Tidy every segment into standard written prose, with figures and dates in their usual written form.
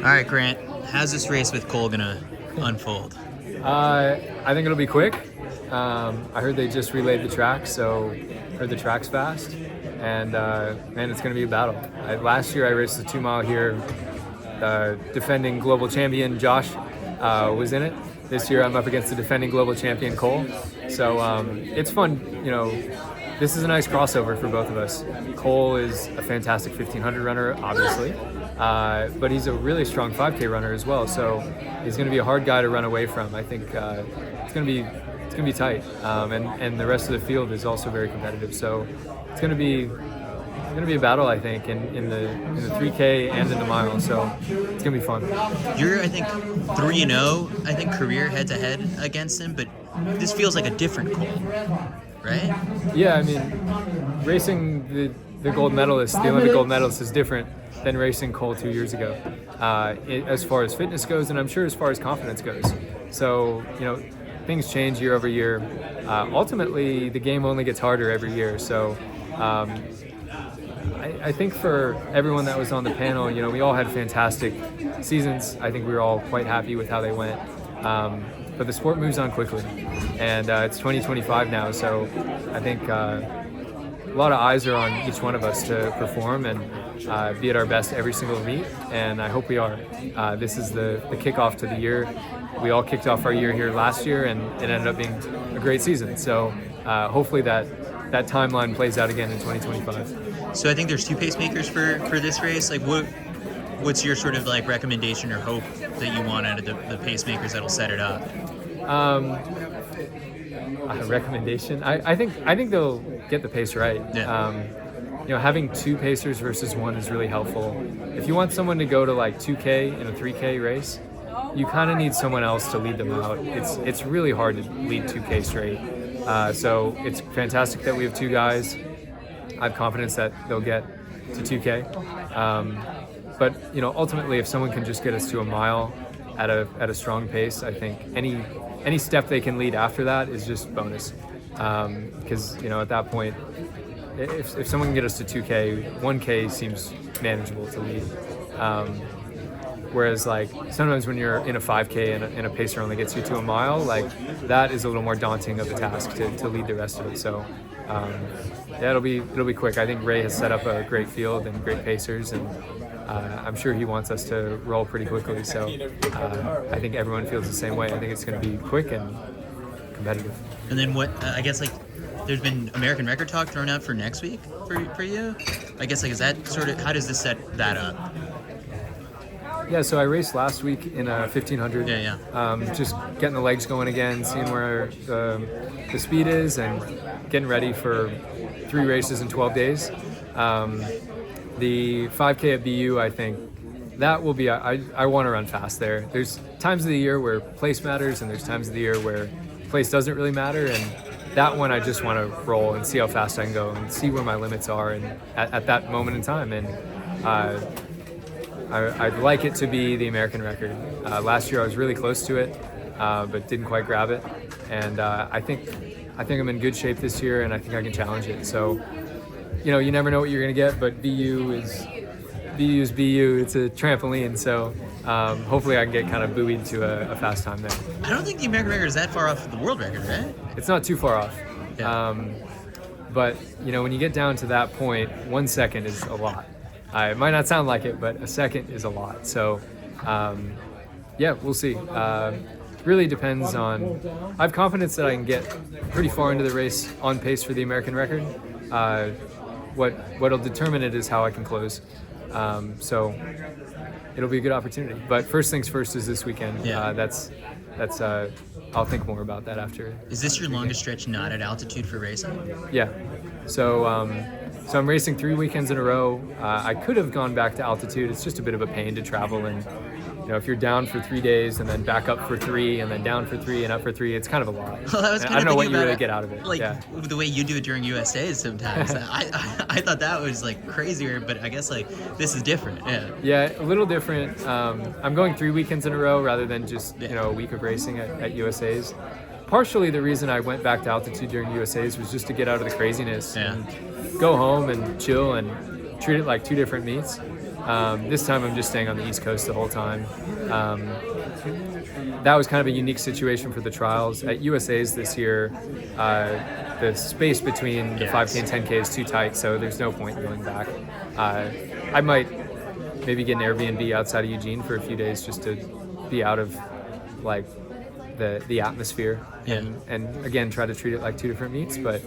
All right, Grant, how's this race with Cole gonna unfold? I think it'll be quick. I heard they just relayed the track, so heard the track's fast, and man, it's going to be a battle. Last year I raced the 2 mile here. Defending global champion Josh was in it. This year I'm up against the defending global champion Cole, so it's fun. This is a nice crossover for both of us. Cole is a fantastic 1500 runner, obviously, but he's a really strong 5K runner as well. So he's going to be a hard guy to run away from. I think it's going to be tight, and the rest of the field is also very competitive. So it's going to be a battle, I think, in the 3K and in the mile. So it's going to be fun. You're, I think, 3-0. I think career head-to-head against him, but this feels like a different Cole, right? Yeah, I mean, racing the gold medalist, the Olympic gold medalist, is different than racing Cole 2 years ago, as far as fitness goes, and I'm sure as far as confidence goes. So, things change year over year. Ultimately, the game only gets harder every year. So, I think for everyone that was on the panel, we all had fantastic seasons. I think we were all quite happy with how they went. But the sport moves on quickly, and it's 2025 now, so I think a lot of eyes are on each one of us to perform and be at our best every single meet, and I hope we are. This is the kickoff to the year. We all kicked off our year here last year, and it ended up being a great season. So hopefully that timeline plays out again in 2025. So I think there's 2 pacemakers for this race. Like, what's your sort of like recommendation or hope that you want out of the pacemakers that'll set it up? A recommendation? I think they'll get the pace right. Yeah. Having 2 pacers versus 1 is really helpful. If you want someone to go to like 2K in a 3K race, you kind of need someone else to lead them out. It's really hard to lead 2K straight. So it's fantastic that we have 2 guys. I have confidence that they'll get to 2K. But ultimately, if someone can just get us to a mile at a strong pace, I think any step they can lead after that is just bonus. Because at that point, if someone can get us to 2K, 1K seems manageable to lead. Whereas like sometimes when you're in a 5K and a pacer only gets you to a mile, like that is a little more daunting of a task to lead the rest of it. So yeah, it'll be quick. I think Ray has set up a great field and great pacers, and I'm sure he wants us to roll pretty quickly. So I think everyone feels the same way. I think it's going to be quick and competitive. And then what? I guess like there's been American record talk thrown out for next week for you. I guess like is that sort of how does this set that up? Yeah, so I raced last week in a 1500. Yeah. Just getting the legs going again, seeing where the speed is, and getting ready for 3 races in 12 days. The 5K at BU, I think that will be. I want to run fast there. There's times of the year where place matters, and there's times of the year where place doesn't really matter. And that one, I just want to roll and see how fast I can go and see where my limits are, and at that moment in time. And I'd like it to be the American record. Last year I was really close to it, but didn't quite grab it. And I think I'm in good shape this year, and I think I can challenge it. So, you never know what you're gonna get, but BU is BU. It's a trampoline, so hopefully I can get kind of buoyed to a fast time there. I don't think the American record is that far off the world record, right? It's not too far off. Yeah. But when you get down to that point, 1 second is a lot. It might not sound like it, but a second is a lot. So, yeah, we'll see. Really depends on. I have confidence that I can get pretty far into the race on pace for the American record. What'll determine it is how I can close. So, it'll be a good opportunity. But first things first is this weekend. Yeah. That's. I'll think more about that after. Is this your longest stretch not at altitude for racing? Yeah. So I'm racing 3 weekends in a row. I could have gone back to altitude. It's just a bit of a pain to travel, and if you're down for 3 days and then back up for 3 and then down for 3 and up for 3, it's kind of a lot. Well, I was kind I don't know what you really it, get out of it. Like yeah. the way you do it during USAs sometimes. I thought that was like crazier, but I guess like this is different. Yeah. Yeah, a little different. I'm going 3 weekends in a row rather than just a week of racing at USAs. Partially the reason I went back to altitude during USAs was just to get out of the craziness and go home and chill and treat it like 2 different meets. This time I'm just staying on the East Coast the whole time. That was kind of a unique situation for the trials. At USA's this year, the space between the 5K and 10K is too tight, so there's no point in going back. I might maybe get an Airbnb outside of Eugene for a few days just to be out of like the atmosphere and again try to treat it like two different meets, but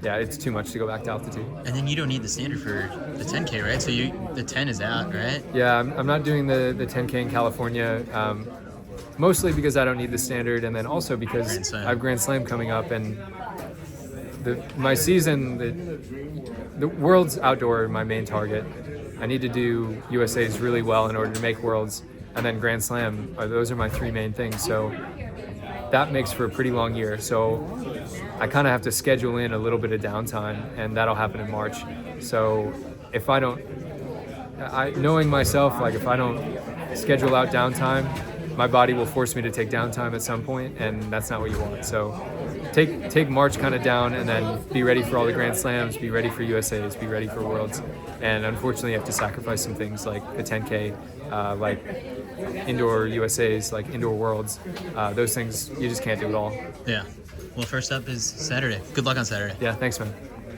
yeah, it's too much to go back to altitude. And then you don't need the standard for the 10K, right? So the 10 is out, right? Yeah, I'm not doing the 10K in California, mostly because I don't need the standard, and then also because I have Grand Slam coming up, and my season, the Worlds outdoor are my main target. I need to do USA's really well in order to make Worlds, and then Grand Slam. Those are my three main things. So that makes for a pretty long year. So I kind of have to schedule in a little bit of downtime, and that'll happen in March. So if I don't, knowing myself, like if I don't schedule out downtime, my body will force me to take downtime at some point, and that's not what you want. So take March kind of down, and then be ready for all the Grand Slams, be ready for USA's, be ready for Worlds. And unfortunately, you have to sacrifice some things like the 10K, like indoor USA's, like indoor Worlds. Those things, you just can't do it all. Yeah. Well, first up is Saturday. Good luck on Saturday. Yeah, thanks, man.